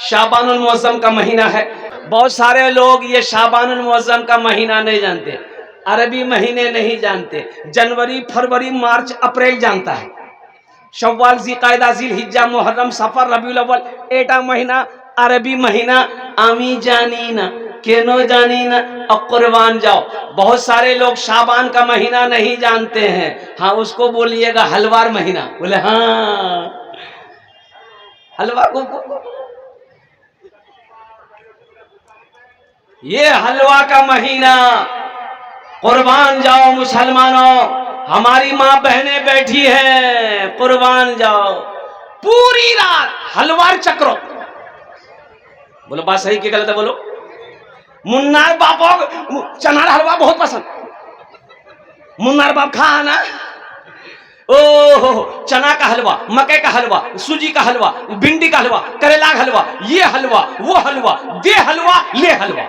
शाबानुल मुअज्जम का महीना है। बहुत सारे लोग ये शाबानुल मुअज्जम का महीना नहीं जानते, अरबी महीने नहीं जानते। जनवरी, फरवरी, मार्च, अप्रैल जानता है। शव्वाल, ज़िलक़ाइदा, ज़िलहिज्जा, मुहर्रम, सफर, रबीउल अव्वल एटा महीना अरबी महीना आमी जानी ना केनो जानी ना और कुर्बान जाओ। बहुत सारे लोग शाबान का महीना नहीं जानते हैं। हाँ, उसको बोलिएगा हलवार महीना। बोले हाँ हलवा को ये हलवा का महीना। कुर्बान जाओ मुसलमानों, हमारी माँ बहनें बैठी हैं, कुर्बान जाओ। पूरी रात हलवार चक्रो। बोलो बात सही कि गलत है? बोलो। मुन्नार बापो चना हलवा बहुत पसंद। मुन्नार बाप खा ना, ओहो चना का हलवा, मकई का हलवा, सूजी का हलवा, भिंडी का हलवा, करेला का हलवा, ये हलवा, वो हलवा, दे हलवा, ले हलवा।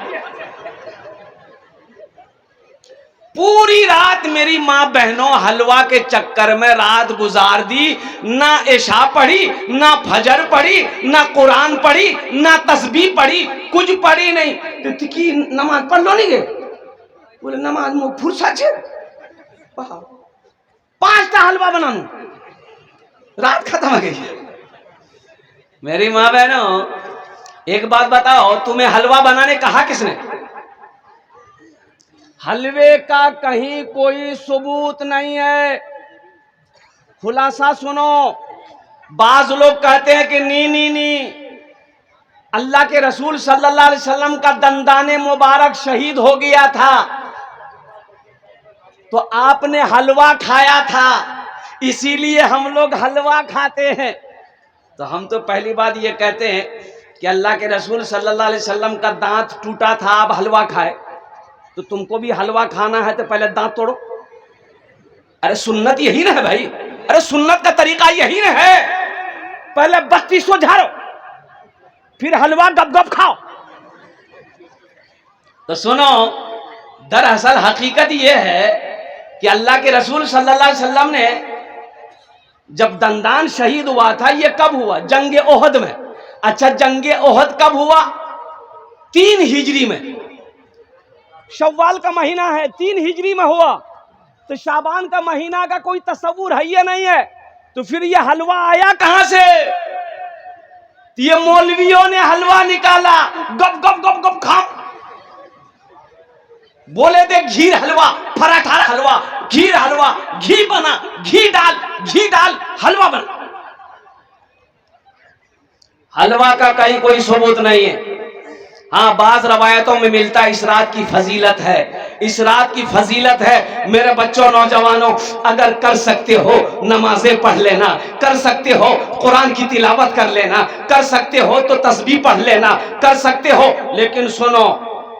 पूरी रात मेरी माँ बहनों हलवा के चक्कर में रात गुजार दी। ना इशा पढ़ी, ना फजर पढ़ी, ना कुरान पढ़ी, ना तस्बीह पढ़ी, कुछ पढ़ी नहीं। तो की नमाज पढ़ लो नहीं गए? बोले नमाज में फुर्सत है, 5टा हलवा बनानू, रात खत्म हो गई। मेरी माँ बहनों एक बात बताओ, तुम्हें हलवा बनाने कहा किसने? हलवे का कहीं कोई सबूत नहीं है। खुलासा सुनो। बाज लोग कहते हैं कि नी नी नी, अल्लाह के रसूल सल्लल्लाहु अलैहि वसल्लम का दंदाने मुबारक शहीद हो गया था तो आपने हलवा खाया था, इसीलिए हम लोग हलवा खाते हैं। तो हम तो पहली बात ये कहते हैं कि अल्लाह के रसूल सल्लल्लाहु अलैहि वसल्लम का दांत टूटा था, आप हलवा खाए, तो तुमको भी हलवा खाना है तो पहले दांत तोड़ो। अरे सुन्नत यही ना है भाई, अरे सुन्नत का तरीका यही ना है, पहले 3200 झाड़ो फिर हलवा गप गप खाओ। तो सुनो, दरअसल हकीकत यह है कि अल्लाह के रसूल सल्लल्लाहु अलैहि वसल्लम ने जब दंदान शहीद हुआ था, यह कब हुआ? जंगे ओहद में। अच्छा, जंगे ओहद कब हुआ? 3 हिजरी में। शव्वाल का महीना है, 3 हिजरी में हुआ। तो शाबान का महीना का कोई तस्वुर है ये नहीं है, तो फिर ये हलवा आया कहां से? ये मौलवियों ने हलवा निकाला, गप गप गप गप खाओ। बोले थे घी हलवा, पराठा हलवा, घी हलवा, घी बना, घी डाल हलवा बना। हलवा का कहीं कोई सबूत नहीं है। हाँ, बाज रवायतों में मिलता है इस रात की फजीलत है, इस रात की फजीलत है। मेरे बच्चों, नौजवानों, अगर कर सकते हो नमाजें पढ़ लेना, कर सकते हो कुरान की तिलावत कर लेना, कर सकते हो तो तस्बीह पढ़ लेना, कर सकते हो। लेकिन सुनो,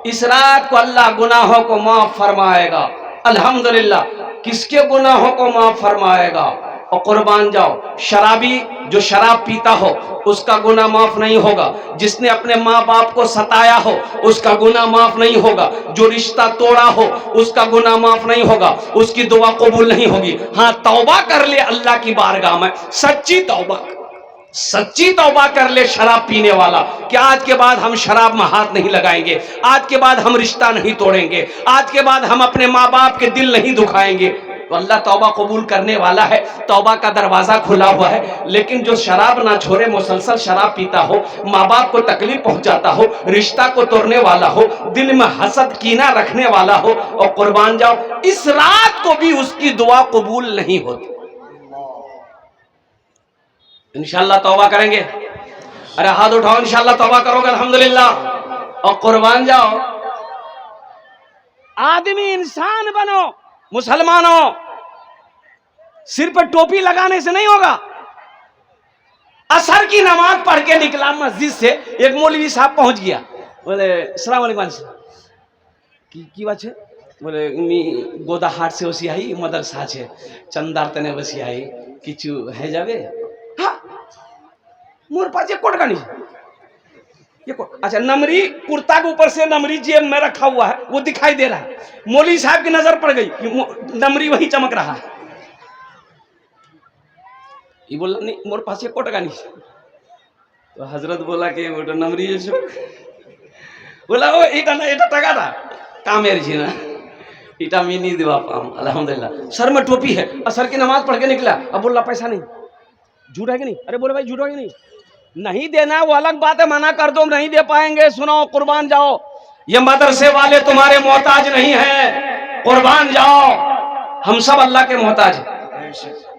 इस रात को अल्लाह गुनाहों को माफ फरमाएगा। अल्हम्दुलिल्लाह। किसके गुनाहों को माफ फरमाएगा? और कुर्बान जाओ, शराबी जो शराब पीता हो उसका गुनाह माफ नहीं होगा। जिसने अपने माँ बाप को सताया हो उसका गुनाह माफ नहीं होगा। जो रिश्ता तोड़ा हो उसका गुनाह माफ नहीं होगा, उसकी दुआ कबूल नहीं होगी। हाँ, तौबा कर ले अल्लाह की बारगाह में, सच्ची तौबा कर ले शराब पीने वाला कि आज के बाद हम शराब में हाथ नहीं लगाएंगे, आज के बाद हम रिश्ता नहीं तोड़ेंगे, आज के बाद हम अपने माँ बाप के दिल नहीं दुखाएंगे। तो अल्लाह तौबा कबूल करने वाला है, तौबा का दरवाजा खुला हुआ है। लेकिन जो शराब ना छोड़े, मुसलसल शराब पीता हो, माँ बाप को तकलीफ पहुंचाता हो, रिश्ता को तोड़ने वाला हो, दिल में हसद कीना रखने वाला हो, और कुर्बान जाओ, इस रात को भी उसकी दुआ कबूल नहीं होती। इंशाल्लाह तौबा करेंगे। अरे हाथ उठाओ, इंशाल्लाह तौबा करोगे अल्हम्दुलिल्लाह। और कुर्बान जाओ, आदमी इंसान बनो मुसलमानों, सिर पर टोपी लगाने से नहीं होगा। असर की नमाज पढ़ के निकला मस्जिद से, एक मौलवी साहब पहुंच गया, बोले अस्सलाम वालेकुम की बात है? बोले गोदाहाट से वसी आई मदरसा है चंदार तने वसी आई किचु है जावे। हाँ, मोर पास ये कोट का नहीं, ये कोट, अच्छा नमरी कुर्ता के ऊपर से नमरी जेब में रखा हुआ है, वो दिखाई दे रहा है। मौलवी साहब की नजर पड़ गई, नमरी वही चमक रहा है। ये बोला नहीं, मोर पास ये कोट का नहीं। तो हजरत बोला कि वो नमरी है, बोला वो इटा टका था कामेर जी ना इटा में नहीं दिवा पाऊँ अल्हम्दुलिल्लाह। सर में टोपी है और सर की नमाज पढ़ के निकला, अब बोला पैसा नहीं, झूठ है कि नहीं? अरे बोले भाई झूठ है कि नहीं? नहीं देना वो अलग बात है, मना कर दो नहीं दे पाएंगे, सुनाओ कुर्बान जाओ, ये मदरसे वाले तुम्हारे मोहताज नहीं है, कुर्बान जाओ, हम सब अल्लाह के मोहताज हैं,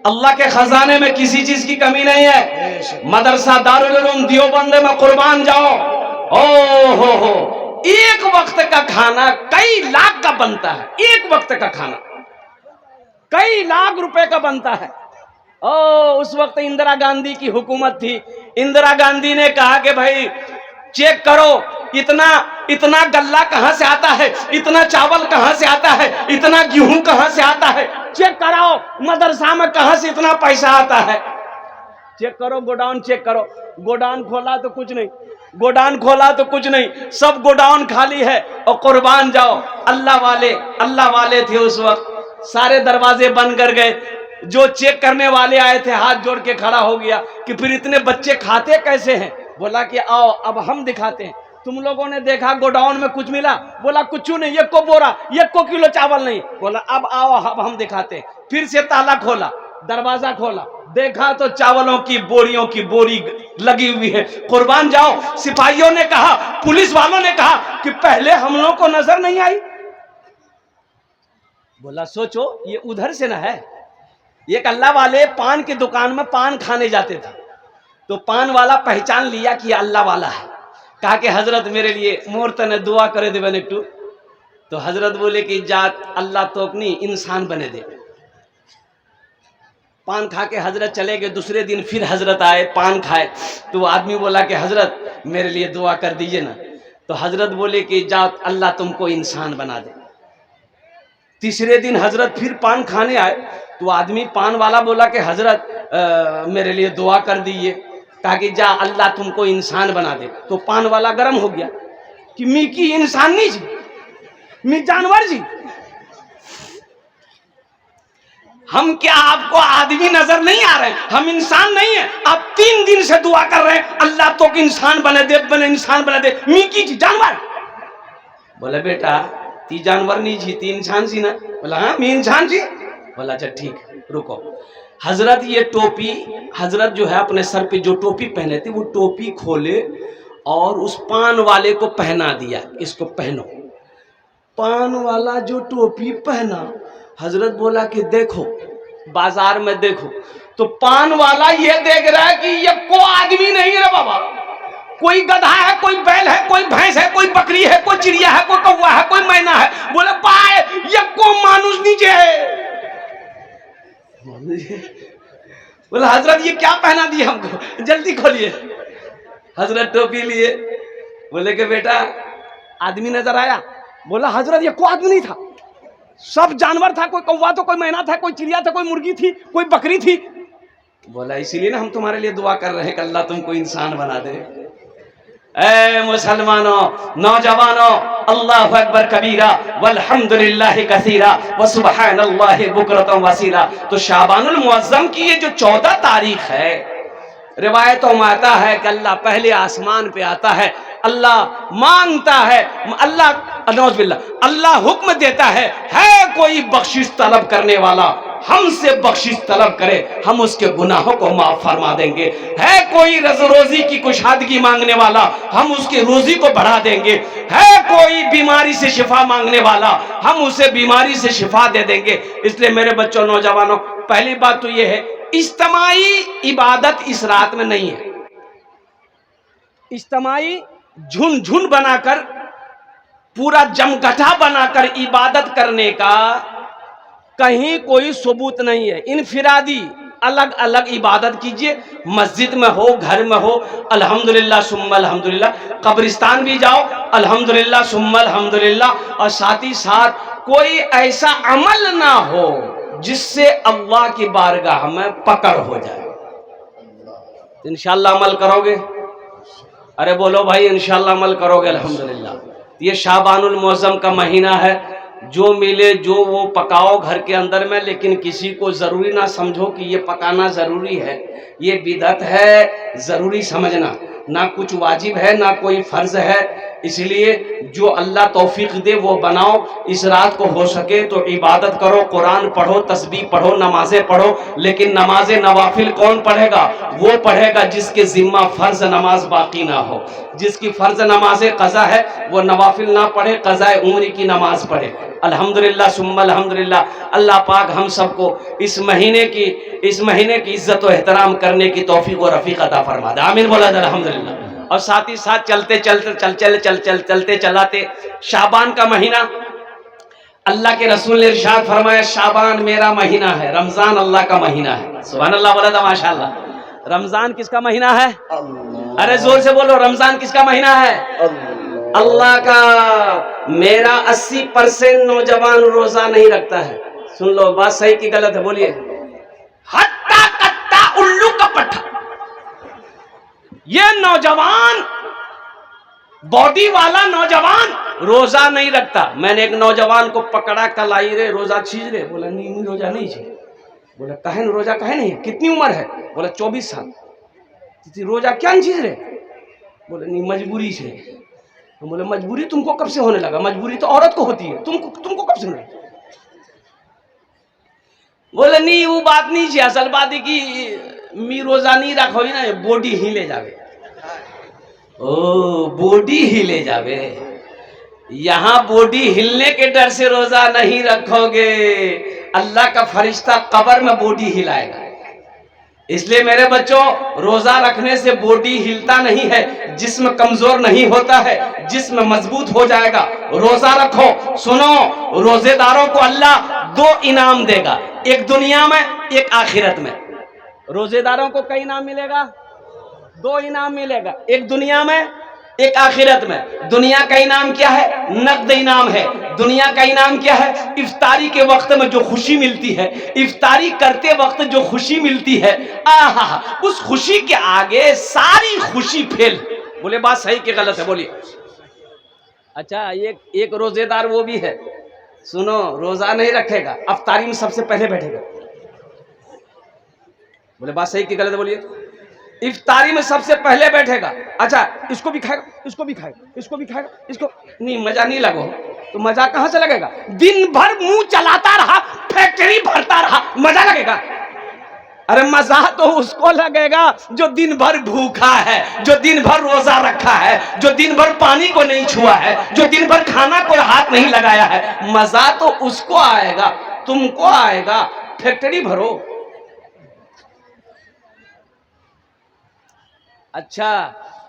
अल्लाह के खजाने में किसी चीज की कमी नहीं है। मदरसा दारुल उलूम देवबंद में कुर्बान जाओ। ओ हो एक वक्त का खाना कई लाख का बनता है, एक वक्त का खाना कई लाख रुपए का बनता है। उस वक्त इंदिरा गांधी की हुकूमत थी, इंदिरा गांधी ने कहा कि भाई चेक करो इतना गल्ला कहां से आता है, इतना चावल कहां से आता है, इतना गेहूं कहां से आता है, चेक कराओ मदरसा में कहां से इतना पैसा आता है, चेक करो गोडाउन चेक करो। गोडाउन खोला तो कुछ नहीं, गोडाउन खोला तो कुछ नहीं, सब गोडाउन खाली है और कुर्बान जाओ। अल्लाह वाले थे उस वक्त, सारे दरवाजे बंद कर गए। जो चेक करने वाले आए थे हाथ जोड़ के खड़ा हो गया कि फिर इतने बच्चे खाते कैसे हैं? बोला कि आओ अब हम दिखाते हैं। तुम लोगों ने देखा गोडाउन में कुछ मिला? बोला कुछ नहीं, एक को बोरा, एक को किलो चावल नहीं। बोला अब आओ अब हम दिखाते हैं। फिर से ताला खोला, दरवाजा खोला, देखा तो चावलों की बोरियों की बोरी लगी हुई है। कुर्बान जाओ। सिपाहियों ने कहा, पुलिस वालों ने कहा कि पहले हम लोगों को नजर नहीं आई। बोला सोचो ये उधर से ना है। एक अल्लाह वाले पान की दुकान में पान खाने जाते थे, तो पान वाला पहचान लिया कि अल्लाह वाला है। कहा कि हजरत मेरे लिए मोहरत ने दुआ करे दे बने टू। तो हजरत बोले कि जात अल्लाह तोकनी इंसान बने दे। पान खा के हजरत चले गए। दूसरे दिन फिर हजरत आए, पान खाए, तो आदमी बोला कि हजरत मेरे लिए दुआ कर दीजिए ना। तो हजरत बोले कि जात अल्लाह तुमको इंसान बना दे। तीसरे दिन हजरत फिर पान खाने आए, तो आदमी पान वाला बोला कि हजरत मेरे लिए दुआ कर दीजिए। कहा कि जा अल्लाह तुमको इंसान बना दे। तो पान वाला गर्म हो गया कि मी की इंसान नहीं जी, मी जानवर जी। हम क्या आपको आदमी नजर नहीं आ रहे हैं? हम इंसान नहीं है? आप 3 दिन से दुआ कर रहे हैं अल्लाह तो इंसान बने दे, इंसान बने दे। मी की जी जानवर। बोले बेटा ती जानवर नहीं जी, ती इंसान सी ना। बोला हाँ मैं इंसान जी। बोला अच्छा ठीक रुको। हजरत ये टोपी, हजरत जो है अपने सर पे जो टोपी पहने थे वो टोपी खोले और उस पान वाले को पहना दिया, इसको पहनो। पान वाला जो टोपी पहना, हजरत बोला कि देखो बाजार में देखो, तो पान वाला ये देख रहा है कि ये को आदमी नहीं है बाबा, कोई गधा है, कोई बैल है, कोई भैंस है, कोई बकरी है, कोई चिड़िया है, कोई कौवा है, कोई मैना है। बोले पाए ये को मानुष नीचे है। बोला हजरत ये क्या पहना दिया हमको, जल्दी खोलिए। हजरत टोपी लिए, बोले कि बेटा आदमी नजर आया? बोला हजरत ये कोई आदमी नहीं था, सब जानवर था, कोई कौवा था, कोई मैना था, कोई चिड़िया था, कोई मुर्गी थी, कोई बकरी थी। बोला इसीलिए ना हम तुम्हारे लिए दुआ कर रहे हैं कि अल्लाह तुमको इंसान बना दे। ऐ मुसलमानों, नौजवानों, अल्लाहु अकबर कबीरा वल्हम्दुलिल्लाहि कसीरा व सुब्हानल्लाहि बुकरतम वसीला। तो शाबानुल मुअज्जम की ये जो 14 तारीख है, रिवायतों में आता है कि अल्लाह पहले आसमान पे आता है, अल्लाह मांगता है, अल्लाह हुक्म देता है कोई बख्शिश तलब करने वाला हमसे बख्शिश तलब करे, हम उसके गुनाहों को माफ फरमा देंगे। है कोई रोजी की कुशादगी मांगने वाला, हम उसकी रोजी को बढ़ा देंगे। है कोई बीमारी से शिफा मांगने वाला, हम उसे बीमारी से शिफा दे देंगे। इसलिए मेरे बच्चों, नौजवानों, पहली बात तो यह है इज्तिमाई इबादत इस रात में नहीं है। इज्तिमाई झुंझुन बनाकर, पूरा जमघटा बनाकर इबादत करने का कहीं कोई सबूत नहीं है। इनफिरादी अलग अलग इबादत कीजिए, मस्जिद में हो, घर में हो, अल्हम्दुलिल्लाह सुम्मा अल्हम्दुलिल्लाह, कब्रिस्तान भी जाओ, अल्हम्दुलिल्लाह सुम्मा अल्हम्दुलिल्लाह। और साथ ही साथ कोई ऐसा अमल ना हो जिससे अल्लाह की बारगाह में पकड़ हो जाए। इंशाअल्लाह अमल करोगे? अरे बोलो भाई इंशाअल्लाह अमल करोगे? अल्हम्दुलिल्लाह। ये शाबानुल मुअज्जम का महीना है, जो मिले जो वो पकाओ घर के अंदर में, लेकिन किसी को ज़रूरी ना समझो कि ये पकाना ज़रूरी है, ये बिदअत है, ज़रूरी समझना। ना कुछ वाजिब है ना कोई फर्ज है। इसलिए जो अल्लाह तौफीक दे वो बनाओ। इस रात को हो सके तो इबादत करो, कुरान पढ़ो, तस्बीह पढ़ो, नमाजें पढ़ो। लेकिन नमाजें नवाफिल कौन पढ़ेगा? वो पढ़ेगा जिसके जिम्मा फर्ज नमाज बाकी ना हो। जिसकी फर्ज नमाजें कज़ा है वो नवाफिल ना पढ़े, कज़ाए उम्र की नमाज पढ़े। अल्हम्दुलिल्लाह सुम्मा अल्हम्दुलिल्लाह। अल्लाह पाक हम सबको इस महीने की इज्जत और एहतराम करने की तौफीक और रफ़ीक अता फरमा दे। आमीन बोला जाए अल्हम्दुलिल्लाह। और साथ ही साथ चलते चलाते शाबान का महीना, अल्लाह के रसूल ने इरशाद फरमाया शाबान मेरा महीना है, रमजान अल्लाह का महीना है। सुभान अल्लाह बोला था माशाअल्लाह। रमजान किसका महीना है? अरे जोर से बोलो, रमजान किसका महीना है? अल्लाह का। मेरा 80% नौजवान रोजा नहीं रखता है। सुन लो, बात सही की गलत है? बोलिए। हट्टा कट्टा उल्लू का पट्टा, ये नौजवान बॉडी वाला नौजवान रोजा नहीं रखता। मैंने एक नौजवान को पकड़ा, कल आई रे रोजा छीज रे। बोला नहीं रोजा नहीं छीज। बोला कहे न रोजा कहे नहीं? कितनी उम्र है? बोला 24 साल। रोजा क्या छीज रे? बोले नहीं मजबूरी से। तो बोले मजबूरी तुमको कब से होने लगा? मजबूरी तो औरत को होती है, तुमको कब से होने लगा? बोले नहीं वो बात नहीं है, असल बात है कि मी रोजा नहीं रखो ना, बॉडी हिले जावे। ओ बॉडी हिले जावे। यहाँ बॉडी हिलने के डर से रोजा नहीं रखोगे, अल्लाह का फरिश्ता कब्र में बॉडी हिलाएगा। इसलिए मेरे बच्चों, रोजा रखने से बॉडी हिलता नहीं है, जिस्म कमजोर नहीं होता है, जिस्म मजबूत हो जाएगा। रोजा रखो। सुनो, रोजेदारों को अल्लाह 2 इनाम देगा, एक दुनिया में एक आखिरत में। रोजेदारों को कई इनाम मिलेगा? 2 इनाम मिलेगा, एक दुनिया में एक आखिरत में। दुनिया का इनाम क्या है? नकद इनाम है। दुनिया का इनाम क्या है? इफ्तारी के वक्त में जो खुशी मिलती है, इफ्तारी करते वक्त जो खुशी मिलती है, आहा, उस खुशी के आगे सारी खुशी फेल। बोले बात सही कि गलत है? बोलिए। अच्छा, एक रोजेदार वो भी है, सुनो, रोजा नहीं रखेगा, इफ्तारी में सबसे पहले बैठेगा। बोले बात सही कि गलत है? बोलिए। इफ्तारी में सबसे पहले बैठेगा। अच्छा, इसको भी खाएगा, इसको भी खाएगा, इसको भी खाएगा, इसको नहीं, मजा नहीं लगो तो मजा कहां से लगेगा? दिन भर मुंह चलाता रहा, फैक्ट्री भरता रहा, मजा लगेगा? अरे मजा तो उसको लगेगा जो दिन भर भूखा है, जो दिन भर रोजा रखा है, जो दिन भर पानी को नहीं छुआ है, जो दिन भर खाना को हाथ नहीं लगाया है। मजा तो उसको आएगा, तुमको आएगा। फैक्ट्री भरो। अच्छा,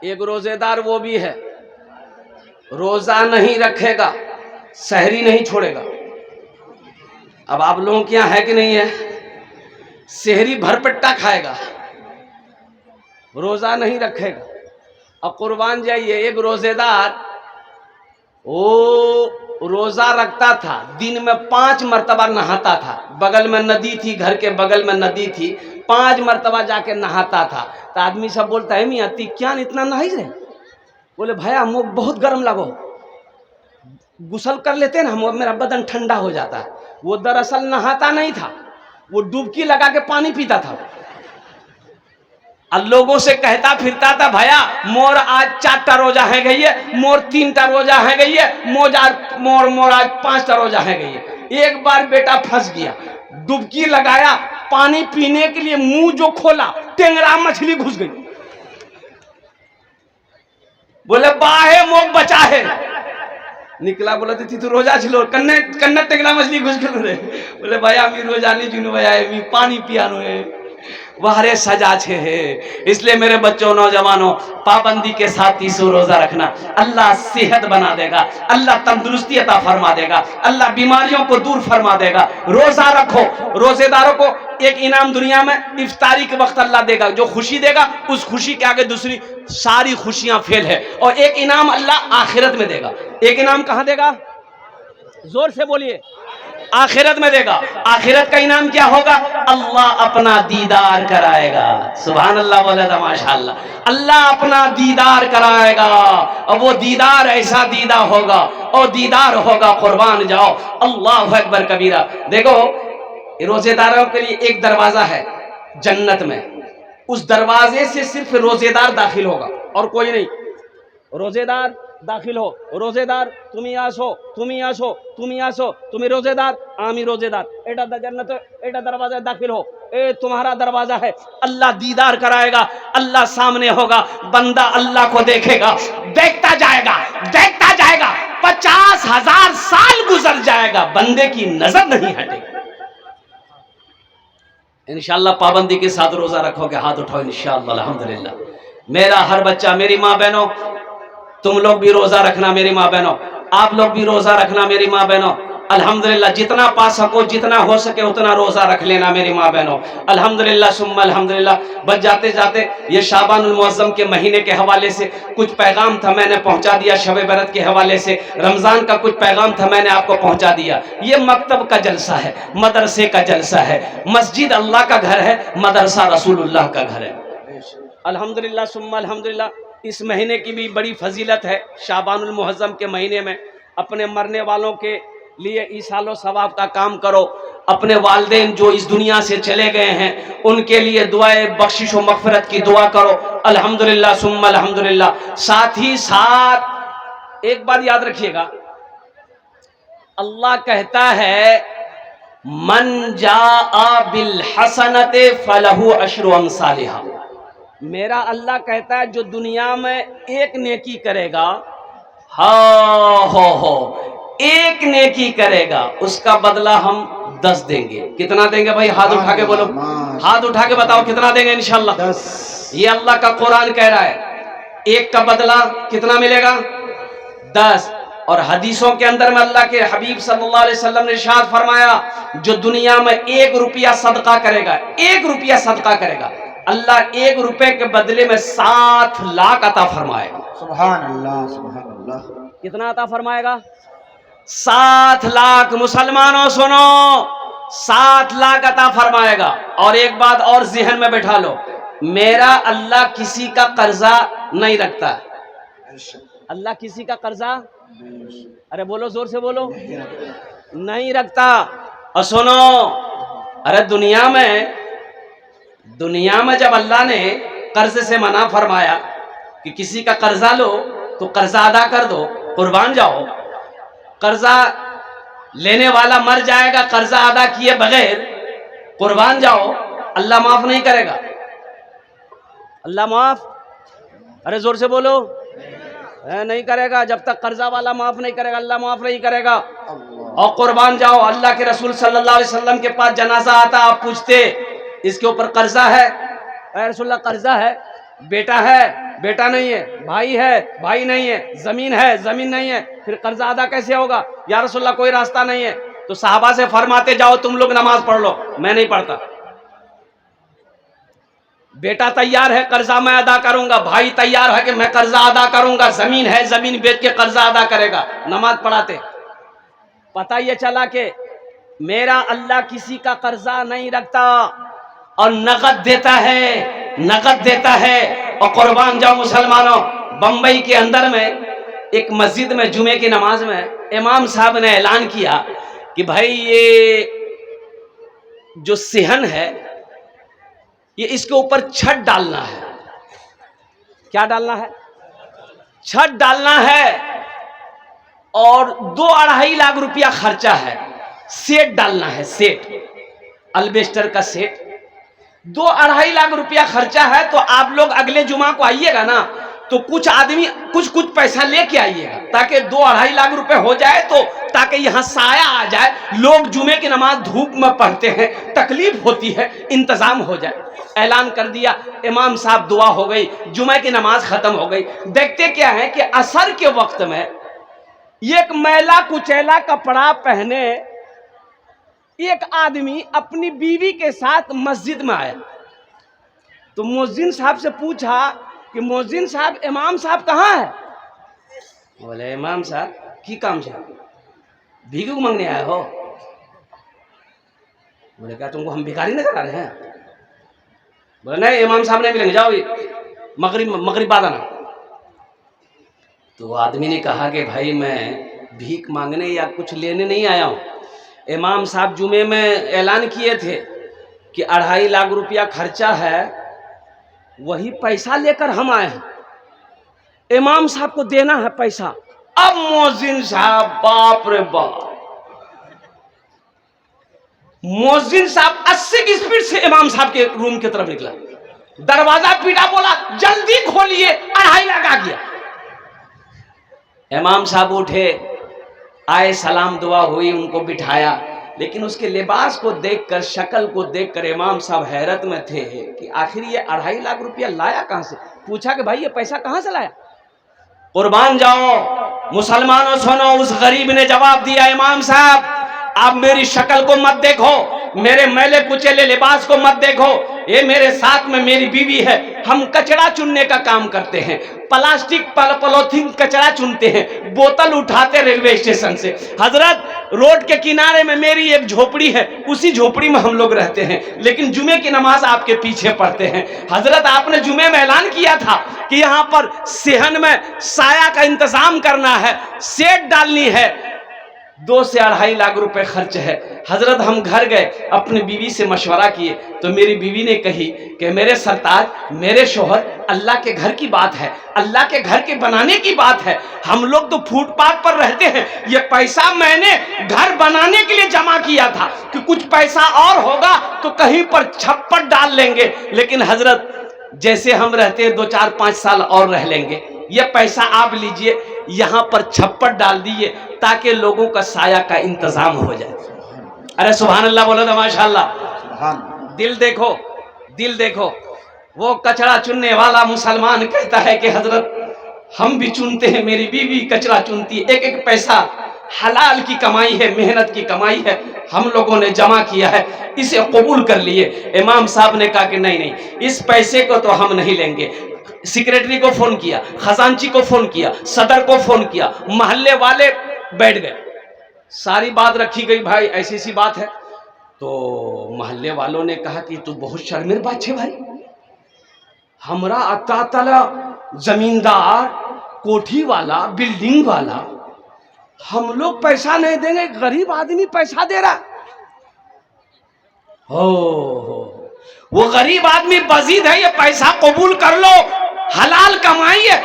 एक रोजेदार वो भी है, रोजा नहीं रखेगा, सहरी नहीं छोड़ेगा। अब आप लोगों के यहाँ है कि नहीं है? सहरी भरपेटा खाएगा, रोजा नहीं रखेगा। अब कुर्बान जाइए, एक रोजेदार वो रोजा रखता था, दिन में 5 मरतबा नहाता था। बगल में नदी थी, घर के बगल में नदी थी, 5 मरतबा जाके नहाता था। तो आदमी सब बोलता है मियाँ ती क्या इतना नहाई रहे? बोले भैया मुझ बहुत गर्म लगो, गुसल कर लेते ना, मेरा बदन ठंडा हो जाता है। वो दरअसल नहाता नहीं था, वो डुबकी लगा के पानी पीता था। और लोगों से कहता फिरता था भैया मोर आज 4टा रोजा है गई है, मोर 3टा रोजा है गई है, मोर आज 5टा रोजा है गई है। एक बार बेटा फंस गया, डुबकी लगाया, पानी पीने के लिए मुंह जो खोला, टेंगरा मछली घुस गई। बोले बाहे मोक बचा है। निकला, बोला थी तू रोजा छिलो, कन्ने टेंगरा मछली घुस गई रे। बोले भैया मी रोजा नहीं चुनू भैया, मी पानी पियानो है, वाहरे सजा छे है। इसलिए मेरे बच्चों, नौजवानों, पाबंदी के साथ 30 रोजा रखना। अल्लाह सेहत बना देगा, अल्लाह तंदुरुस्ती अता फरमा देगा, अल्लाह बीमारियों को दूर फरमा देगा। रोजा रखो। रोजेदारों को एक इनाम दुनिया में इफ्तारी के वक्त अल्लाह देगा, जो खुशी देगा उस खुशी के आगे दूसरी सारी खुशियां फेल है। और एक इनाम अल्लाह आखिरत में देगा। एक इनाम कहां देगा? जोर से बोलिए। आखिरत में देगा। आखिरत का इनाम क्या होगा? अल्लाह अपना दीदार कराएगा। सुभान अल्लाह बोला था माशाअल्लाह। अल्लाह अपना दीदार कराएगा, और वो दीदार ऐसा दीदा होगा, और दीदार होगा कुर्बान जाओ। अल्लाह अकबर कबीरा। देखो, रोजेदारों के लिए एक दरवाजा है जन्नत में, उस दरवाजे से सिर्फ रोजेदार दाखिल होगा, और कोई नहीं। रोजेदार दाखिल हो, रोजेदार তুমি আসো, তুমি আসো, তুমি আসো, তুমি रोजेदार, आमी रोजेदार, एटा जन्नत, एटा दरवाजा दाखिल हो, ए तुम्हारा दरवाजा है। अल्लाह दीदार कराएगा, अल्लाह सामने होगा, बंदा अल्लाह को देखेगा, देखता जाएगा 50,000 साल गुजर जाएगा, बंदे की नजर नहीं हटेगी। इंशाअल्लाह पाबंदी के साथ रोजा रखोगे, हाथ उठाओ इंशाअल्लाह। अल्हम्दुलिल्लाह। मेरा हर बच्चा, मेरी माँ बहनों, तुम लोग भी रोजा रखना, मेरी माँ बहनों, आप लोग भी रोजा रखना, मेरी माँ बहनों। अल्हम्दुलिल्लाह, जितना पा सको, जितना हो सके उतना रोजा रख लेना, मेरी माँ बहनों। अल्हम्दुलिल्लाह सुम्मा अल्हम्दुलिल्लाह। बस जाते जाते ये शाबानुल मुअज़्ज़म के महीने के हवाले से कुछ पैगाम था, मैंने पहुंचा दिया। शब बरत के हवाले से रमजान का कुछ पैगाम था, मैंने आपको पहुंचा दिया। ये मकतब का जलसा है, मदरसे का जलसा है। मस्जिद अल्लाह का घर है, मदरसा रसूलुल्लाह का घर है। अल्हम्दुलिल्लाह सुम्मा अल्हम्दुलिल्लाह। इस महीने की भी बड़ी फजीलत है। शाबानुल मुअज़्ज़म के महीने में अपने मरने वालों के लिए ईसालो सवाब का काम करो। अपने वालिदैन जो इस दुनिया से चले गए हैं उनके लिए दुआए बख्शिश व मग़फ़िरत की दुआ करो। अल्हम्दुलिल्लाह सुम्मा अल्हम्दुलिल्लाह। साथ ही साथ एक बात याद रखिएगा, अल्लाह कहता है मन जाआ बिल हसनते फलहु अशरु अमसालिहा। मेरा अल्लाह कहता है जो दुनिया में एक नेकी करेगा, हो एक नेकी करेगा, उसका बदला हम 10 देंगे। कितना देंगे भाई? हाथ उठा के बोलो, हाथ उठा के बताओ कितना देंगे इंशाअल्लाह। 10। ये अल्लाह का कुरान कह रहा है। एक का बदला कितना मिलेगा? 10। और हदीसों के अंदर में अल्लाह के हबीब सल्लल्लाहु अलैहि वसल्लम ने इरशाद फरमाया, जो दुनिया में 1 रुपया सदका करेगा, 1 रुपया सदका करेगा, अल्लाह 1 रुपए के बदले में 7 लाख अता फरमाएगा। सुभान अल्लाह, सुभान अल्लाह। कितना अता फरमाएगा? 7 लाख। मुसलमानों सुनो, 7 लाख अता फरमाएगा। और एक बात और ज़हन में बैठा लो, मेरा अल्लाह किसी का कर्जा नहीं रखता। अल्लाह किसी का कर्जा, अरे बोलो जोर से बोलो, नहीं रखता। और सुनो, अरे दुनिया में जब अल्लाह ने कर्ज से मना फरमाया कि किसी का कर्जा लो तो कर्जा अदा कर दो, कुर्बान जाओ। कर्जा लेने वाला मर जाएगा कर्जा अदा किए बगैर, कुर्बान जाओ, अल्लाह माफ नहीं करेगा। अल्लाह माफ, अरे जोर से बोलो, नहीं करेगा। जब तक कर्जा वाला माफ नहीं करेगा, अल्लाह माफ नहीं करेगा। और कुर्बान जाओ। अल्लाह के रसूल सल्लल्लाहु अलैहि वसल्लम के पास जनाजा आता, आप पूछते इसके ऊपर कर्जा है? रसूलल्लाह कर्जा है। बेटा है? बेटा नहीं है। भाई है? भाई नहीं है। जमीन है? जमीन नहीं है। फिर कर्जा अदा कैसे होगा? या रसूलल्लाह कोई रास्ता नहीं है। तो साहबा से फरमाते जाओ तुम लोग नमाज पढ़ लो, मैं नहीं पढ़ता। बेटा तैयार है, कर्जा मैं अदा करूंगा। भाई तैयार है कि मैं कर्जा अदा करूंगा। जमीन है, जमीन बेच के कर्जा अदा करेगा। नमाज पढ़ाते। पता ये चला कि मेरा अल्लाह किसी का कर्जा नहीं रखता और नगद देता है, नगद देता है। और कुर्बान जाओ मुसलमानों, बंबई के अंदर में एक मस्जिद में जुमे की नमाज में इमाम साहब ने ऐलान किया कि भाई ये जो सेहन है, ये इसके ऊपर छत डालना है। क्या डालना है? छत डालना है। और 2-2.5 लाख रुपया खर्चा है। सेट डालना है, सेट, अल्बेस्टर का सेट। 2-2.5 लाख रुपया खर्चा है। तो आप लोग अगले जुमा को आइएगा ना, तो कुछ आदमी कुछ पैसा लेके आइएगा, ताकि 2-2.5 लाख रुपए हो जाए, तो ताकि यहाँ साया आ जाए। लोग जुमे की नमाज धूप में पढ़ते हैं, तकलीफ होती है, इंतजाम हो जाए। ऐलान कर दिया, इमाम साहब दुआ हो गई, जुमे की नमाज खत्म हो गई। देखते क्या है कि असर के वक्त में एक मैला कुचैला कपड़ा पहने एक आदमी अपनी बीवी के साथ मस्जिद में आया। तो मुअज्जिन साहब से पूछा कि मुअज्जिन साहब, इमाम साहब कहाँ है? बोले इमाम साहब की काम से भीख मांगने आए हो? बोले क्या तुमको हम भिखारी नजर आ रहे हैं? बोले नहीं, इमाम साहब नहीं मिलेंगे, जाओ मगरिब बाद आना। तो आदमी ने कहा कि भाई मैं भीख मांगने या कुछ लेने नहीं आया हूँ। इमाम साहब जुमे में ऐलान किए थे कि 2.5 लाख रुपया खर्चा है, वही पैसा लेकर हम आए हैं। इमाम साहब को देना है पैसा। अब मोहसिन साहब, बाप रे बाप, मोहसिन साहब 80 की स्पीड से इमाम साहब के रूम की तरफ निकला, दरवाजा पीटा, बोला जल्दी खोलिए, 2.5 लाख आ गया। इमाम साहब उठे, आए, सलाम दुआ हुई, उनको बिठाया, लेकिन उसके लिबास को देखकर, शक्ल को देखकर इमाम साहब हैरत में थे कि आखिर ये 2.5 लाख रुपया लाया कहां से। पूछा कि भाई ये पैसा कहां से लाया। कुर्बान जाओ मुसलमानों, सुनो, उस गरीब ने जवाब दिया, इमाम साहब आप मेरी शक्ल को मत देखो, मेरे मैले कुचेले लिबास को मत देखो, ये मेरे साथ में मेरी बीवी है, हम कचरा चुनने का काम करते हैं, प्लास्टिक पॉलीथीन कचरा चुनते हैं, बोतल उठाते रेलवे स्टेशन से। हजरत रोड के किनारे में मेरी एक झोपड़ी है, उसी झोपड़ी में हम लोग रहते हैं, लेकिन जुमे की नमाज आपके पीछे पढ़ते हैं। हजरत आपने जुमे में ऐलान किया था कि यहाँ पर सेहन में साया का इंतजाम करना है, शेड डालनी है, 2 से 2.5 लाख रुपए खर्च है। हजरत हम घर गए, अपनी बीवी से मशवरा किए, तो मेरी बीवी ने कही कि मेरे सरताज, मेरे शोहर, अल्लाह के घर की बात है, अल्लाह के घर के बनाने की बात है, हम लोग तो फुटपाथ पर रहते हैं, ये पैसा मैंने घर बनाने के लिए जमा किया था कि कुछ पैसा और होगा तो कहीं पर छप्पर डाल लेंगे, लेकिन हजरत जैसे हम रहते हैं 2, 4, 5 साल और रह लेंगे, ये पैसा आप लीजिए, यहाँ पर छप्पर डाल दिए ताकि लोगों का साया का इंतजाम हो जाए। अरे सुभान अल्लाह बोलो तो माशाअल्लाह। दिल देखो, दिल देखो। वो कचरा चुनने वाला मुसलमान कहता है कि हजरत हम भी चुनते हैं, मेरी बीवी कचरा चुनती है, एक एक पैसा हलाल की कमाई है, मेहनत की कमाई है, हम लोगों ने जमा किया है, इसे कबूल कर लिए। इमाम साहब ने कहा कि नहीं नहीं, इस पैसे को तो हम नहीं लेंगे। सेक्रेटरी को फोन किया, खजांची को फोन किया, सदर को फोन किया, मोहल्ले वाले बैठ गए, सारी बात रखी गई, भाई ऐसी ऐसी बात है। तो मोहल्ले वालों ने कहा कि तू बहुत शर्मिर बात है भाई, हमरा अता तला जमींदार, कोठी वाला, बिल्डिंग वाला, हम लोग पैसा नहीं देंगे, गरीब आदमी पैसा दे रहा। हो वो गरीब आदमी बजीद है, ये पैसा कबूल कर लो, हलाल कमाई है,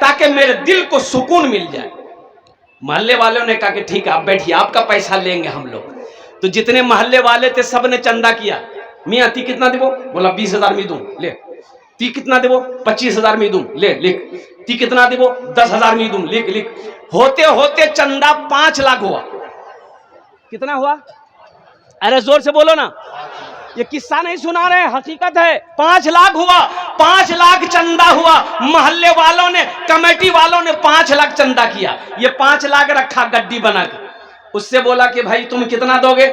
ताकि मेरे दिल को सुकून मिल जाए। मोहल्ले वालों ने कहा कि ठीक है आप बैठिए, आपका पैसा लेंगे हम लोग। तो जितने मोहल्ले वाले थे सब ने चंदा किया। मियाँ ती कितना देवो? बोला 20,000 में दूं, ले। ती कितना देवो? 25,000 में दूं, ले लिख। ती कितना देवो? 10,000 में दूं, लिख लिख। होते होते चंदा 5 लाख हुआ। कितना हुआ? अरे जोर से बोलो ना, ये किस्सा नहीं सुना रहे, हकीकत है। 5 लाख हुआ, 5 लाख चंदा हुआ। मोहल्ले वालों ने, कमेटी वालों ने 5 लाख चंदा किया। ये 5 लाख रखा गड्डी बना के। उससे बोला कि भाई तुम कितना दोगे?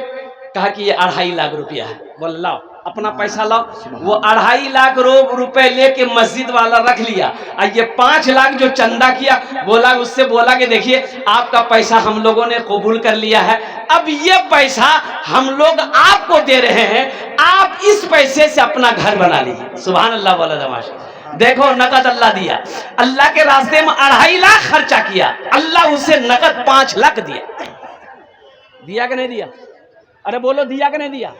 कहा कि ये 2.5 लाख रुपया है। बोल लाओ अपना पैसा लाओ। वो 2.5 लाख रुपए लेके मस्जिद वाला रख लिया। और ये 5 लाख जो चंदा किया, बोला, उससे बोला कि देखिए आपका पैसा हम लोगों ने कबूल कर लिया है, अब ये पैसा हम लोग आपको दे रहे हैं, आप इस पैसे से अपना घर बना लीजिए। सुभान अल्लाह वाला तमाशा। देखो नकद अल्लाह दिया, अल्लाह के रास्ते में 2.5 लाख खर्चा किया, अल्लाह उसे नकद 5 लाख दिया। दिया कि नहीं दिया? अरे बोलो दिया कि नहीं दिया?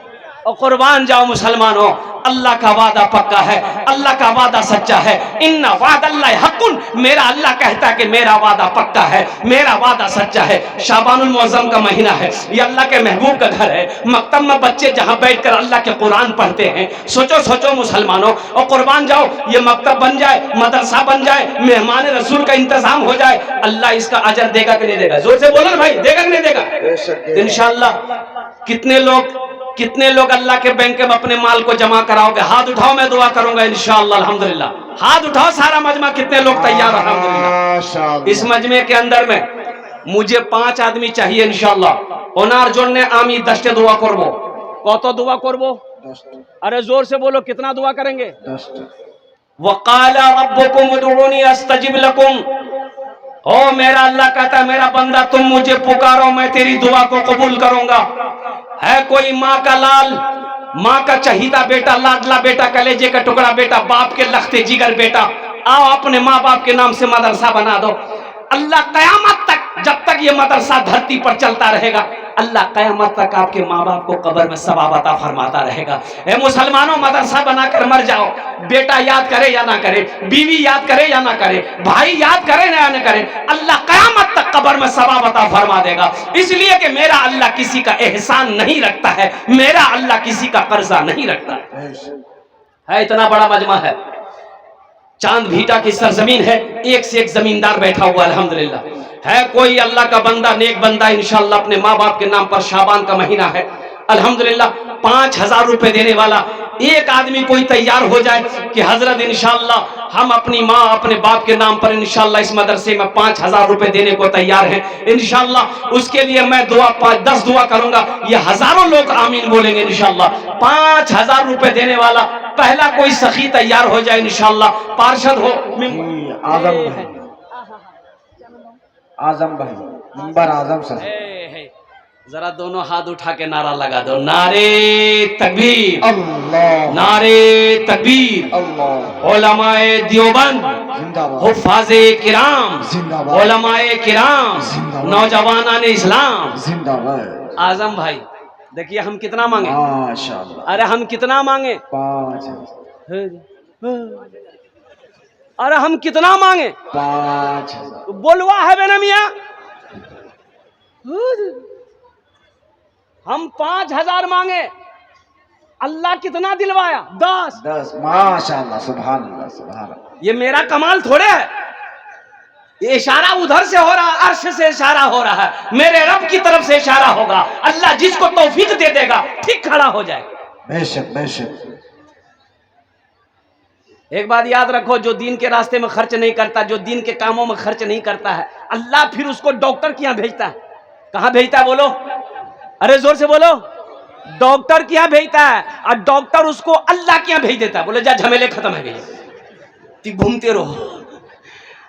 और कुर्बान जाओ मुसलमानों, अल्लाह का वादा पक्का है, अल्लाह का वादा सच्चा है। इन्ना वादल्लाहि हक़्क़ुन, मेरा अल्लाह कहता है कि मेरा वादा पक्का है, मेरा वादा सच्चा है। शाबानुल मुअज़्ज़म का महीना है, ये अल्लाह के महबूब का घर है। मकतब में बच्चे जहाँ बैठकर अल्लाह के कुरान पढ़ते हैं। सोचो सोचो मुसलमानों, और कुर्बान जाओ ये मकतब बन जाए, मदरसा बन जाए, मेहमान रसूल का इंतजाम हो जाए, अल्लाह इसका अजर देगा कि नहीं देगा? जोर से बोलो ना भाई, देगा कि नहीं देगा? इंशाअल्लाह। कितने लोग अल्लाह के बैंक में अपने माल को जमा कराओगे? हाथ उठाओ, मैं दुआ करूंगा इंशाअल्लाह। अल्हम्दुलिल्लाह हाथ उठाओ सारा मजमा, कितने लोग तैयार? अल्हम्दुलिल्लाह। इस मजमे के अंदर में मुझे 5 आदमी चाहिए इंशाअल्लाह। ओनार जोड़ने आमी 10 दुआ करबो। कत दुआ करबो? अरे जोर से बोलो, कितना दुआ करेंगे? वक़ाला रब्बुकुम उदऊनी अस्तजिब लकुम। ओ मेरा अल्लाह कहता है, मेरा बंदा तुम मुझे पुकारो, मैं तेरी दुआ को कबूल करूंगा। है कोई माँ का लाल, माँ का चहीता बेटा, लाडला बेटा, कलेजे का टुकड़ा बेटा, बाप के लखते जिगर बेटा, आओ अपने माँ बाप के नाम से मदरसा बना दो। अल्लाह कयामत तक, जब तक ये मदरसा धरती पर चलता रहेगा, अल्लाह क़यामत तक आपके माँ बाप को कब्र में सवाब अता फरमाता रहेगा। ए मुसलमानों, मदरसा बनाकर मर जाओ, बेटा याद करे या ना करे, बीवी याद करे या ना करे, भाई याद करे या ना करे, अल्लाह क़यामत तक कब्र में सवाब अता फरमा देगा। इसलिए कि मेरा अल्लाह किसी का एहसान नहीं रखता है, मेरा अल्लाह किसी का कर्जा नहीं रखता है। इतना बड़ा मजमा है, चांद भीटा की सरजमीन है, एक से एक जमींदार बैठा हुआ अल्हम्दुलिल्लाह है। कोई अल्लाह का बंदा, नेक बंदा इंशाअल्लाह अपने माँ बाप के नाम पर, शाबान का महीना है अल्हम्दुलिल्लाह, 5,000 रुपए देने वाला एक आदमी कोई तैयार हो जाए कि हजरत इंशाअल्लाह हम अपनी माँ अपने बाप के नाम पर इंशाअल्लाह इस मदरसे में 5,000 रुपए देने को तैयार हैं, इंशाअल्लाह उसके लिए मैं दुआ 10 दुआ करूंगा, ये हजारों लोग आमीन बोलेंगे इंशाअल्लाह। 5,000 रुपए देने वाला पहला कोई सखी तैयार हो जाए इंशाअल्लाह, पार्षद हो, आजम भाई, नंबर आजम सर, जरा दोनों हाथ उठा के नारा लगा दो, नारे तकबीर अल्लाह, नारे तकबीर अल्लाह, उलमाए देवबंद जिंदाबाद, हुफ़ाज़े किराम, जिंदाबाद, उलमाए किराम, जिंदाबाद, नौजवानान इस्लाम, जिंदाबाद। आजम भाई देखिए हम कितना मांगे, माशाअल्लाह, अरे हम कितना मांगे, 5,000, अरे हम कितना मांगे, 5,000, बोलवा है बेना मियाँ, हम 5,000 मांगे, अल्लाह कितना दिलवाया, 10। 10, माशाअल्लाह, सुभान अल्लाह, सुभान अल्लाह। ये मेरा कमाल थोड़े है, ये इशारा उधर से हो रहा है, अर्श से इशारा हो रहा है, मेरे रब की तरफ से इशारा होगा, अल्लाह जिसको तौफीक दे देगा ठीक खड़ा हो जाएगा। बेशक बेशक। एक बात याद रखो, जो दीन के रास्ते में खर्च नहीं करता, जो दीन के कामों में खर्च नहीं करता है, अल्लाह फिर उसको डॉक्टर के यहाँ भेजता है। कहाँ भेजता है बोलो, अरे जोर से बोलो, डॉक्टर के यहाँ भेजता है, और डॉक्टर उसको अल्लाह के यहाँ भेज देता है, बोले जा झमेले खत्म है गए, घूमते रहो।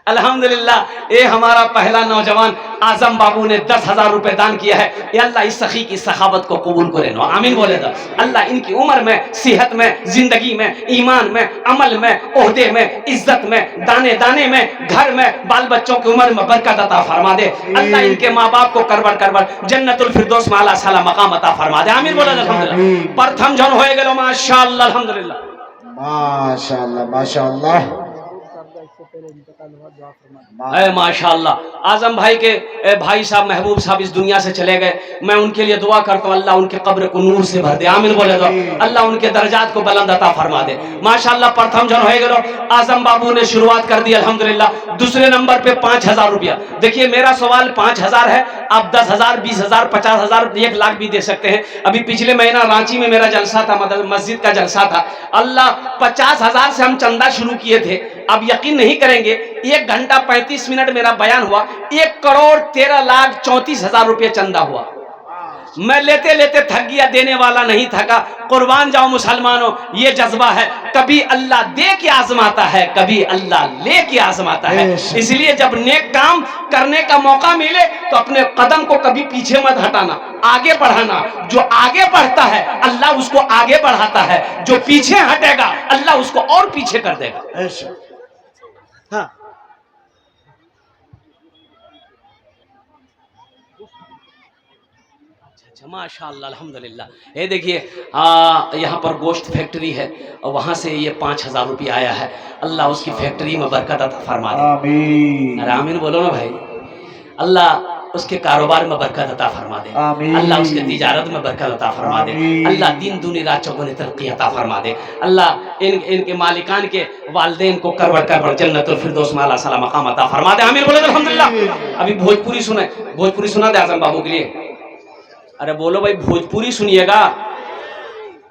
अल्हम्दुलिल्लाह ये हमारा पहला नौजवान आजम बाबू ने 10,000 रुपए दान किया है। ये अल्लाह इस सखी की सखावत को कबूल करे, नो आमीन बोले तो। अल्लाह इनकी उम्र में, सेहत में, जिंदगी में, ईमान में, अमल में, ओहदे में, इज्जत में, दाने दाने में, घर में, बाल बच्चों की उम्र में बरकत अता फरमा दे। अल्लाह इनके माँ बाप को करबर करबर जन्नतुल फिरदौस में आला साला मकाम अता फरमा दे, आमीन बोले अल्हम्दुलिल्लाह। प्रथम जन होए गेलो माशाअल्लाह, अल्हम्दुलिल्लाह, माशाअल्लाह, माशाअल्लाह, माशाअल्लाह। आजम भाई के भाई साहब महबूब साहब इस दुनिया से चले गए, मैं उनके लिए दुआ करता हूँ, अल्लाह उनके कब्र को नूर से भर दे, आमीन बोले दो। अल्लाह उनके दर्जात को बुलंद अता फरमा दे माशाअल्लाह। प्रथम जन हो गए आजम बाबू ने शुरुआत कर दी अल्हम्दुलिल्लाह। दूसरे नंबर पे 5,000 रुपया। देखिए मेरा सवाल 5,000 है, आप 10,000, 20,000, 50,000, 1 लाख भी दे सकते हैं। अभी पिछले महीना रांची में मेरा जलसा था, मस्जिद का जलसा था। अल्लाह 50,000 से हम चंदा शुरू किए थे। अब यकीन नहीं करेंगे, 1 घंटा 35 मिनट मेरा बयान हुआ, 1,13,34,00,000 रुपये चंदा हुआ। मैं लेते लेते थक गया, देने वाला नहीं थका। कुर्बान जाओ मुसलमानों, ये जज्बा है। कभी अल्लाह दे के आजमाता है, कभी अल्लाह ले के आजमाता है। इसलिए जब नेक काम करने का मौका मिले तो अपने कदम को कभी पीछे मत हटाना, आगे बढ़ाना। जो आगे बढ़ता है अल्लाह उसको आगे बढ़ाता है, जो पीछे हटेगा अल्लाह उसको और पीछे कर देगा। हाँ, माशाअल्लाह अल्हम्दुलिल्लाह। ये देखिए यहाँ पर गोश्त फैक्ट्री है और वहाँ से ये 5,000 रुपये आया है। अल्लाह उसकी फैक्ट्री में बरकत अता फरमा दे, आमीन। अरे आमीन बोलो ना भाई। अल्लाह उसके कारोबार में बरकत अता फरमा दे, अल्लाह उसके तिजारत में बरकत अता फरमा दे, अल्लाह दिन दूनी रात चौगुनी तरक्की अता फरमा दे। अल्लाह इनके मालिकान के वालिदैन को करवड़ करवड़ जन्नतुल फिरदौस में आला साला मकाम अता फरमा दे, आमीन बोले अल्हम्दुलिल्लाह। अभी भोजपुरी सुने, भोजपुरी सुना दे आजम बाबू के लिए। अरे बोलो भाई, भोजपुरी सुनिएगा।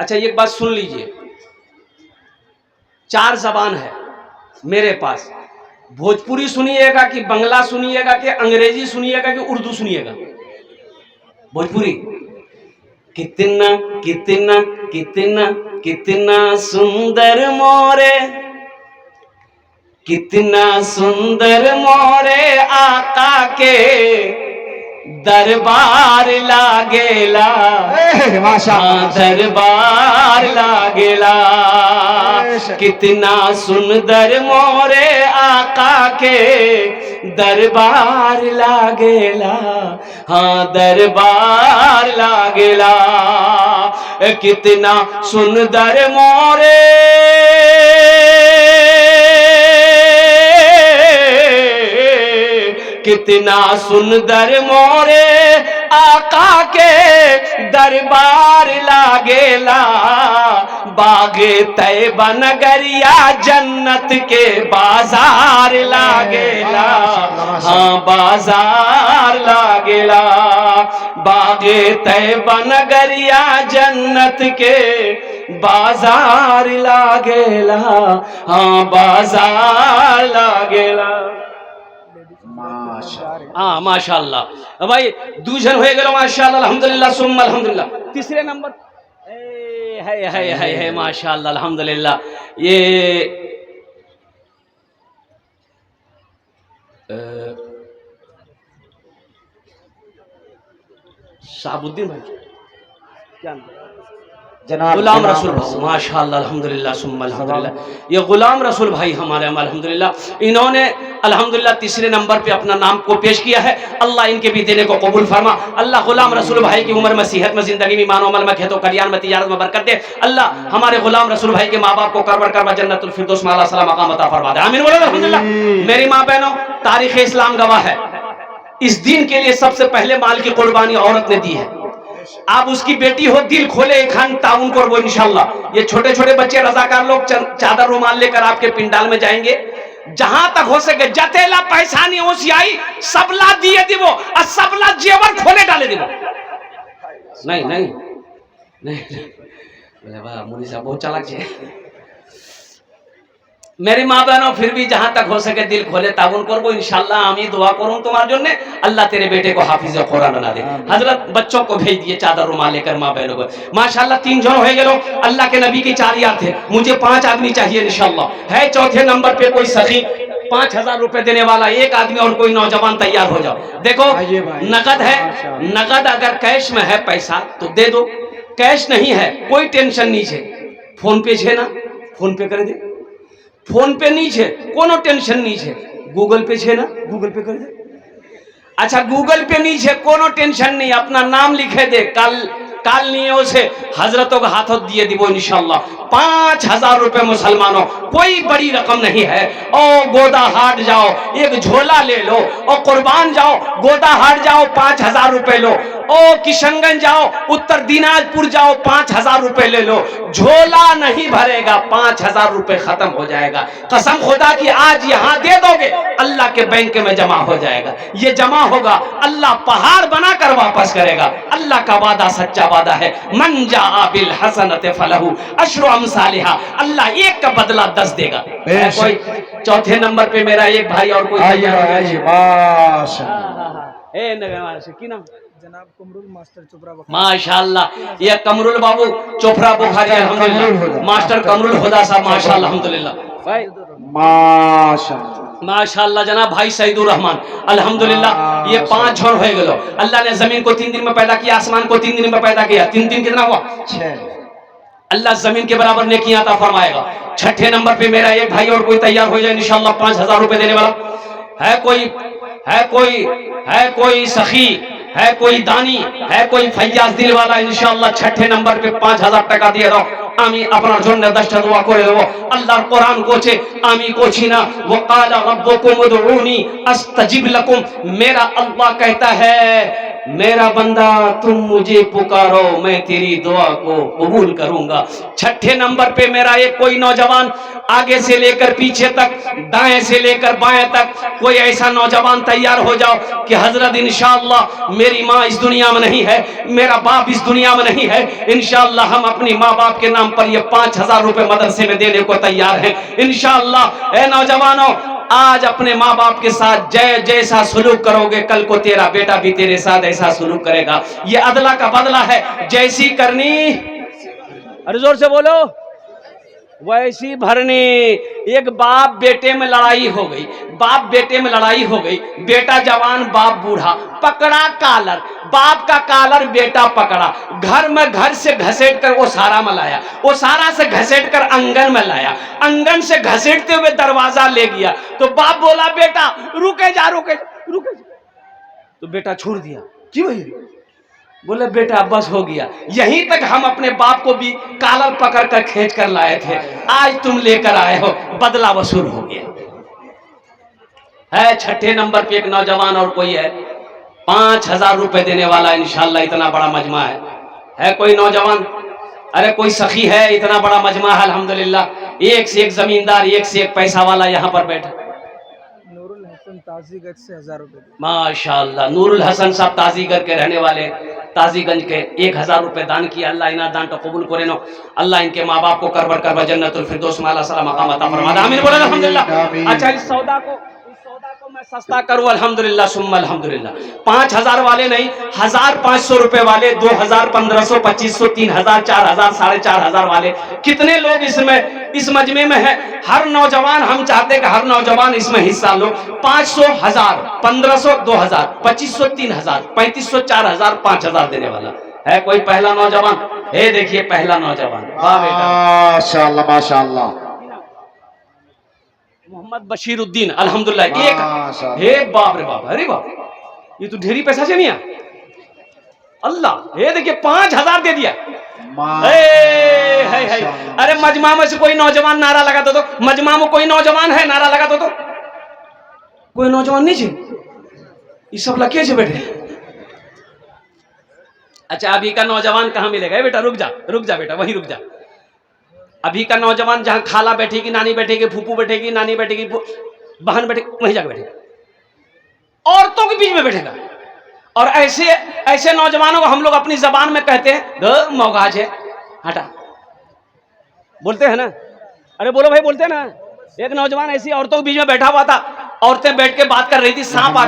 अच्छा एक बात सुन लीजिए, 4 जबान है मेरे पास। भोजपुरी सुनिएगा कि बंगला सुनिएगा कि अंग्रेजी सुनिएगा कि उर्दू सुनिएगा? भोजपुरी। कितना कितना कितना कितना सुंदर मोरे, कितना सुंदर मोरे आका के दरबार लागेला, माशाअल्लाह दरबार लागेला। कितना सुंदर मोरे आका के दरबार लागेला, हाँ दरबार लागेला। कितना सुंदर मोरे कितना सुंदर मोरे आका के दरबार लागेला। बागे तैबा नगरिया जन्नत के बाजार लागेला, हाँ बाजार लागेला। बागे तैबा नगरिया जन्नत के बाजार लागेला, हाँ बाजार लागेला। हाँ माशाअल्लाह भाई दूजन हो गए माशाअल्लाह अल्हम्दुलिल्लाह सुम्मा अल्हम्दुलिल्लाह। तीसरे नंबर है माशाअल्लाह अल्हम्दुलिल्लाह। ये शाहबुद्दीन भाई क्या जनाब गुलाम रसूल भाई माशाअल्लाह अल्हम्दुलिल्लाह सुम्मा अल्हम्दुलिल्लाह। ये गुलाम रसूल भाई हमारे अल्हम्दुलिल्लाह इन्होंने अल्हम्दुलिल्लाह तीसरे नंबर पे अपना नाम को पेश किया है। अल्लाह इनके भी देने को कबूल फरमा। अल्लाह गुलाम रसूल भाई की उम्र में सेहत में जिंदगी में मानो अमल में खेतों करियान में तिजारत में बरकत दे। अल्लाह हमारे गुलाम रसूल भाई के माँ बाप को करवर करवा जन्नतुल फिरदौस में आला सलाम मकाम अता फरमा दे। आमीन बोलो अल्हम्दुलिल्लाह। मेरी माँ बहनों तारीख इस्लाम गवाह है, इस दीन के लिए सबसे पहले माल की कुर्बानी औरत ने दी है। आप उसकी बेटी हो दिल खोले खान ताउन कर वो इंशाल्लाह। ये छोटे छोटे बच्चे रजाकार लोग चादर रुमाल लेकर आपके पिंडाल में जाएंगे। जहां तक हो सके जतेला पैसा नहीं होशियाई सबला दिए दिवो और सबला जेवर खोले डाले दिवो। नहीं नहीं नहीं बोले वाह मुनी साहब बहुत चालाक है। मेरी माँ बहनों फिर भी जहां तक हो सके दिल खोले ताउन करबो इंशाल्लाह। आमी दुआ करूं तुम्हारे जोन्ने अल्लाह तेरे बेटे को हाफिज कुरान बना दे। हजरत बच्चों को भेज दिए चादर रुमाल लेकर माँ बहनों को माशाल्लाह। 3 जन हो गए अल्लाह के नबी की 4 याद थे। मुझे 5 आदमी चाहिए इंशाल्लाह। है चौथे नंबर पे कोई सखी 5000 रुपए देने वाला एक आदमी और कोई नौजवान तैयार हो जाओ। देखो नकद है, नकद अगर कैश में है पैसा तो दे दो, कैश नहीं है कोई टेंशन नहीं है। फोन पे है ना, फोन पे कर दे। फोन पे नहीं है कोनो टेंशन नहीं है। गूगल पे है ना, गूगल पे कर दे। अच्छा गूगल पे नहीं है कोनो टेंशन नहीं, अपना नाम लिखे दे। काल नहीं से हजरतों का हाथों दिए दिवो इंशाल्लाह। 5000 रुपए मुसलमानों कोई बड़ी रकम नहीं है। ओ गोदा हाट जाओ एक झोला ले लो, और कुर्बान जाओ गोदा हाट जाओ 5000 रुपए लो। ओ किशनगंज जाओ उत्तर दिनाजपुर जाओ 5000 रुपए ले लो। झोला नहीं भरेगा, 5000 रुपए खत्म हो जाएगा। कसम खुदा की आज यहाँ दे दोगे अल्लाह के बैंक में जमा हो जाएगा। ये जमा होगा अल्लाह पहाड़ बनाकर वापस करेगा। अल्लाह का वादा सच्चा वादा है। मन जाआ बिल हसनत फलहू अशरु अमसालिहा। अल्लाह एक का बदला 10 देगा। कोई चौथे नंबर पे मेरा एक भाई और कोई जनाब कमरुल मास्टर चोपड़ा माशाअल्लाह। ये कमरुल बाबू चोपड़ा बुखारी अल्हम्दुलिल्लाह। मास्टर कमरुल खुदा साहब माशाअल्लाह अल्हम्दुलिल्लाह भाई माशाअल्लाह। जनाब भाई सईदुर रहमान अल्हम्दुलिल्लाह। ये 5 जन हो गए। अल्लाह ने जमीन को 3 दिन में पैदा किया, आसमान को 3 दिन में पैदा किया। 3 दिन कितना हुआ 6। अल्लाह जमीन के बराबर नेकियां अता फरमाएगा। छठे नंबर पे मेरा एक भाई और कोई तैयार हो जाए इंशाल्लाह 5000 रुपए देने वाला है। कोई सखी है, कोई दानी है, कोई फैयाज दिल वाला इंशाल्लाह छठे नंबर पे 5000 টাকা দিয়ে দাও। আমি আপনার জন্য 10টা দোয়া করে দেব। আল্লাহর কোরআন কোছে আমি কোছি না ওয়াকালা রব্বুকুম উদউনি আস্তাজিব লাকুম। मेरा अल्लाह कहता है मेरा बंदा तुम मुझे पुकारो मैं तेरी दुआ को कबूल करूंगा। छठे नंबर पे मेरा एक कोई नौजवान आगे से लेकर पीछे तक दाएं से लेकर बाएं तक कोई ऐसा नौजवान तैयार हो जाओ कि हजरत इंशाअल्लाह मेरी माँ इस दुनिया में नहीं है, मेरा बाप इस दुनिया में नहीं है, इंशाअल्लाह हम अपनी माँ बाप के नाम पर ये 5000 रुपए मदरसे में देने को तैयार हैं इंशाअल्लाह। ए नौजवानों आज अपने माँ बाप के साथ जैसा सुलूक करोगे कल को तेरा बेटा भी तेरे साथ ऐसा सुलूक करेगा। ये अदला का बदला है। जैसी करनी अरे जोर से बोलो वैसी भरनी। एक बाप बेटे में लड़ाई हो गई, बाप बेटे में लड़ाई हो गई, बेटा जवान बाप बूढ़ा, पकड़ा कालर, बाप का कालर बेटा पकड़ा, घर से घसेट कर वो सारा में लाया, वो सारा से घसेट कर आंगन में लाया, आंगन से घसेटते हुए दरवाजा ले गया। तो बाप बोला बेटा रुके जा रुके रुके जा। तो बेटा छोड़ दिया। क्यों? बोले बेटा बस हो गया, यहीं तक हम अपने बाप को भी कालर पकड़ कर खींच कर लाए थे, आज तुम लेकर आए हो, बदला वसूल हो गया। है छठे नंबर पे एक नौजवान और कोई है, 5,000 रुपए देने वाला, इंशाल्लाह इतना बड़ा मजमा है कोई नौजवान? अरे कोई सखी है? इतना बड़ा मजमा है अल्हम्दुलिल्लाह, एक से एक जमींदार, एक से एक पैसा वाला यहाँ पर बैठा। ताजीगंज से 1,000 रुपए। माशाअल्लाह, नूरुल हसन साहब ताजीगंज के रहने वाले, ताजीगंज के 1,000 रुपए दान किया। अल्लाह इना दान तो कबूल करे नो, अल्लाह इनके माँ बाप को करबर करवा जन्नतुल फिरदौस में अल्लाह मकाम अता फरमा दे। आमीन बोले अल्हम्दुलिल्लाह। अच्छा इस सौदा को मैं सस्ता करूं अल्हम्दुलिल्लाह सुम्मा अल्हम्दुलिल्लाह। 5,000 वाले नहीं, 1,500 रुपए वाले, 2,000, 1,500, 2,500, 3,000, 4,000, 4,500 वाले, कितने लोग इसमें इस मजमे में है? हर नौजवान, हम चाहते हैं कि हर नौजवान इसमें हिस्सा लो। 500, 1,000, 1,500, 2,000, 2,500, 3,000, 3,500, 4,000, 5,000 देने वाला है कोई पहला नौजवान? हे देखिए पहला नौजवान, वाह बेटा माशाअल्लाह माशाअल्लाह। मोहम्मद बशीरुद्दीन अल्हम्दुलिल्लाह। एक हे बाप रे बाप, अरे बाप, ये तो ढेरी पैसा से नहीं है अल्लाह। ये देखिए 5,000 दे दिया। अरे मजमा में से कोई नौजवान नारा लगा दो, मजमा में कोई नौजवान है नारा लगा दो, कोई नौजवान नहीं जी, ये सब लगे से बैठे। अच्छा अभी का नौजवान कहाँ मिलेगा? बेटा रुक जा बेटा, वहीं रुक जा। अभी का नौजवान जहां खाला बैठेगी, नानी बैठेगी, फूफू बैठेगी, नानी बैठेगी, बहन बैठेगी, वहीं जाकर बैठेगा, औरतों के बीच में बैठेगा। और ऐसे नौजवानों को हम लोग अपनी जबान में कहते हैं मौगाज है, हटा, बोलते हैं ना? अरे बोलो भाई, बोलते हैं ना? एक नौजवान ऐसी औरतों के बीच में बैठा हुआ था, औरतें बैठ के बात कर रही थी, सांप आ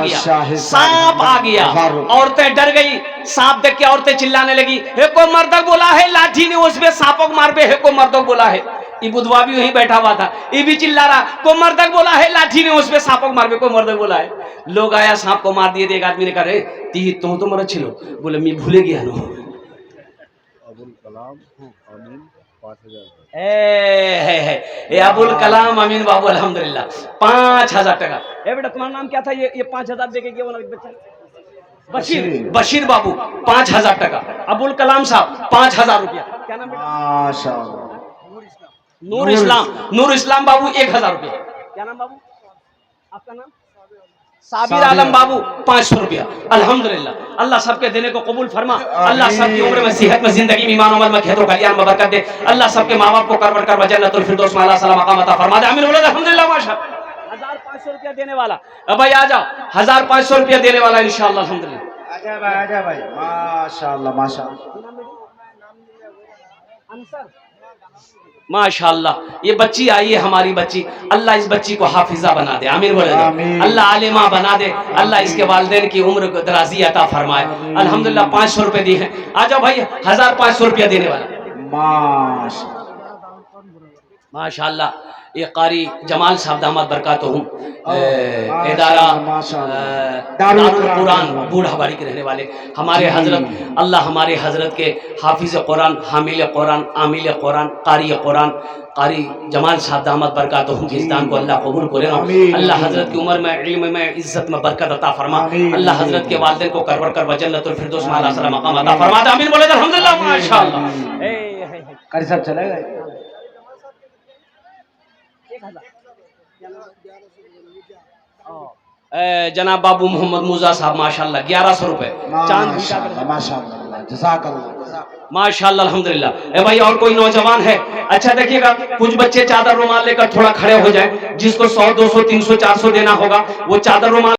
गया, औरतें डर गई, सांप देख के औरतें चिल्लाने लगी, हे को मर्दक बोला है, लाठी ने उसमें सांपों को मार पे, हे को मर्दक बोला है। ये बुधवा भी वहीं बैठा हुआ था, ये भी चिल्ला रहा, को मर्दक बोला है, लाठी ने उसमें सांपों को मार पे, को मर्दक बोला है। लोग आया, सांप को मार दिए थे। एक आदमी ने कहा ती तो मर अच्छी लो, बोले मैं भूले गया नो। अबुल कलाम अमीन बाबू अल्हम्दुलिल्लाह 5,000 टका। ए बेटा तुम्हारा नाम क्या था? ये 5,000 देके गया वाला बच्चा बशीर बाबू 5,000 टका। अबुल कलाम साहब 5,000 रुपया। क्या नाम बेटा? माशाअल्लाह नूर इस्लाम बाबू 1,000 रुपया। क्या नाम बाबू आपका? नाम साबिर आलम बाबू 500 रुपया। अल्हम्दुलिल्लाह, अल्लाह सबके देने को कबूल फरमा, अल्लाह सबकी उम्र में, सेहत में, जिंदगी में, ईमान अमल में, खैर कल्याण में बरकत दे। अल्लाह सबके माँ बाप को करवर करवा जन्नतुल फिरदौस में अल्लाह मकाम अता फरमा दे। आमीन बोलो अल्हम्दुलिल्लाह। माशाअल्लाह 1,500 रुपया देने वाला भाई आ जाओ, 1,500 रुपया देने वाला इंशाअल्लाह अल्हम्दुलिल्लाह। आजा भाई माशाअल्लाह माशाअल्लाह माशाअल्लाह। ये बच्ची आई है हमारी बच्ची, अल्लाह इस बच्ची को हाफिजा बना दे। आमीन बोले, अल्लाह आलिमा बना दे, अल्लाह इसके वालिदैन की उम्र को दराजी अता फरमाए। अल्हम्दुलिल्लाह 500 रुपए दिए हैं। आ जाओ भाई, 1,500 रुपया देने वाला माशाअल्लाह। ये कारी जमाल साहब दामद बरकातहू इदारा दारुल कुरान बूढ़ाबाड़ी के रहने वाले हमारे हजरत, अल्लाह हमारे हजरत के हाफिज कुरान, हामिल कुरान, आमिल कुरान, कारी कुरान, कारी जमाल साहब दामद बरकातहू के इस दान को अल्लाह कबूल करे। अल्लाह हजरत की उम्र में, इल्म में, इज्जत में बरकत अता फरमा। अल्लाह हजरत के वालिदैन को करवर करवा जन्नतुल फिरदौस में अल्लाह मकाम अता फरमा। आमीन बोले अल्हम्दुलिल्लाह माशाअल्लाह। कारी साहब चले गए। जनाब बाबू मोहम्मद मूसा साहब माशाअल्लाह 1,100 रुपए। माशाअल्लाह अल्हम्दुलिल्लाह। ए भाई और कोई नौजवान है? अच्छा देखिएगा, कुछ बच्चे चादर रुमाल लेकर थोड़ा खड़े हो जाए, जिसको 100, 200, 300, 400 देना होगा वो चादर रुमाल